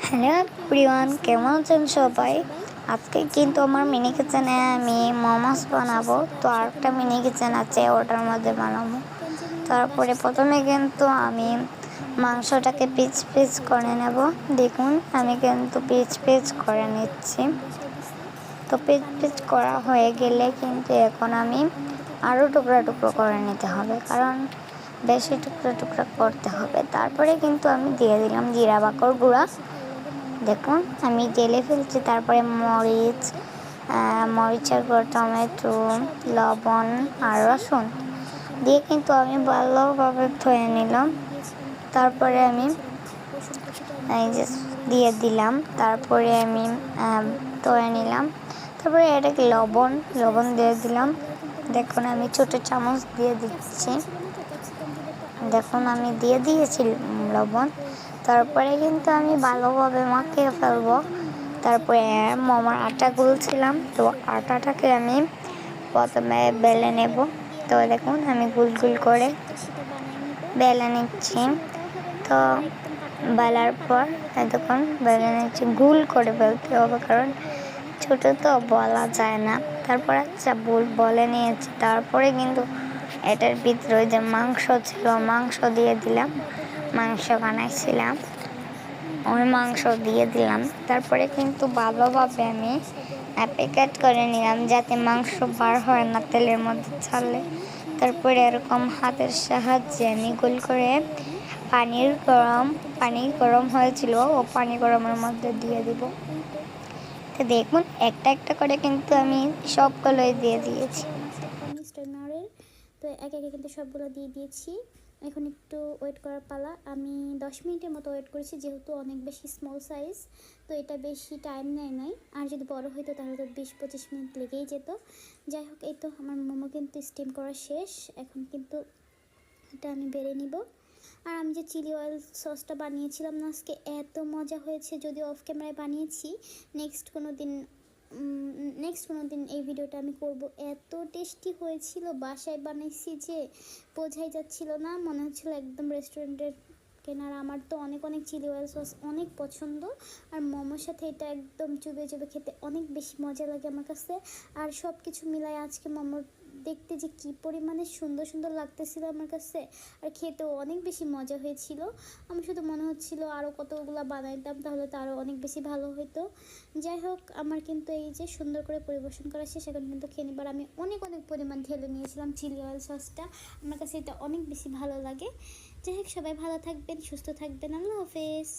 Hello everyone, কেমন আছেন সবাই? আজকে কিন্তু আমার মিনি কিচেনে আমি মোমোস বানাবো। তো আরেকটা মিনি কিচেন আছে, ওটার মধ্যে বানাবো। তারপরে প্রথমে কিন্তু আমি মাংসটাকে পিচ পিচ করে নেব। দেখুন, আমি কিন্তু পিচ পিচ করে নিচ্ছি। তো পিচ পিচ করা হয়ে গেলে কিন্তু এখন আমি আরও টুকরা টুকরো করে নিতে হবে, কারণ বেশি টুকরো টুকরো করতে হবে। তারপরে কিন্তু আমি দিয়ে দিলাম জিরা বাকর গুঁড়া। দেখুন, আমি ঢেলে ফেলছি। তারপরে মরিচের গুঁড়ো, টমেটো, লবণ আর রসুন দিয়ে কিন্তু আমি ভালোভাবে ধুয়ে নিলাম। তারপরে আমি এই যে দিয়ে দিলাম। তারপরে আমি ধুয়ে নিলাম। তারপরে এটাকে লবণ দিয়ে দিলাম। দেখুন, আমি ছোটো চামচ দিয়ে দিচ্ছি। দেখুন, আমি দিয়ে দিয়েছি লবণ। তারপরে কিন্তু আমি ভালোভাবে মাখিয়ে ফেলবো। তারপরে মোমোর আটা গুলছিলাম, তো আটাটাকে আমি প্রথমে বেলে নেব। তো দেখুন, আমি গুল গুল করে বেলে নিচ্ছি। তো বেলার পর দেখুন বেলে নিচ্ছি, গুল করে বেলতে হবে, কারণ ছোটো তো বলা যায় না। তারপর আচ্ছা বলে নিয়েছি। তারপরে কিন্তু এটার ভিতরে যে মাংস ছিল, মাংস দিয়ে দিলাম। মাংস বানাইছিলাম, ওই মাংস দিয়ে দিলাম। তারপরে কিন্তু ভালোভাবে আমি প্যাকেট করে নিলাম, যাতে মাংস বার হয় না তেলের মধ্যে ছাড়লে। তারপরে এরকম হাতের সাহায্যে আমি গোল করে পানি গরম হয়েছিল, ও পানি গরমের মধ্যে দিয়ে দিব। তো দেখুন, একটা একটা করে কিন্তু আমি সবগুলোই দিয়ে দিয়েছি। তো একে একে কিন্তু সবগুলো দিয়ে দিয়েছি। এখন একটু ওয়েট করার পালা। আমি 10 মিনিটের মতো ওয়েট করেছি, যেহেতু অনেক বেশি স্মল সাইজ, তো এটা বেশি টাইম নেয় নাই। আর যদি বড় হইতো তাহলে তো 20-25 মিনিট লেগেই যেত। যাই হোক, এই তো আমার মোমো কিন্তু স্টিম করা শেষ। এখন কিন্তু এটা আমি বেড়ে নিব। আর আমি যে চিলি অয়েল সসটা বানিয়েছিলাম না আজকে, এত মজা হয়েছে। যদি অফ ক্যামেরায় বানিয়েছি, নেক্সট কোনো দিন এই ভিডিওটা আমি করব। এত টেস্টি হয়েছিল, বাসায় বানাইছি যে বোঝাই যাচ্ছিল না, মনে হচ্ছিল একদম রেস্টুরেন্টের কেনার। আমার তো অনেক চিলি অয়েল সস অনেক পছন্দ, আর মোমোর সাথে এটা একদম চুবে চুবে খেতে অনেক বেশি মজা লাগে আমার কাছে। আর সব কিছু মিলাই আজকে মোমোর দেখতে যে কী পরিমাণে সুন্দর সুন্দর লাগতেছিল আমার কাছে, আর খেতেও অনেক বেশি মজা হয়েছিল। আমার শুধু মনে হচ্ছিল আরও কতগুলো বানাইতাম, তাহলে তো আরও অনেক বেশি ভালো হতো। যাই হোক, আমার কিন্তু এই যে সুন্দর করে পরিবেশন করা শেষ। এখন কিন্তু খেয়ে নিবার আমি অনেক পরিমাণ ঢেলে নিয়েছিলাম চিলি অয়েল সসটা। আমার কাছে এটা অনেক বেশি ভালো লাগে। যাই হোক, সবাই ভালো থাকবেন, সুস্থ থাকবেন। আল্লাহ হাফেজ।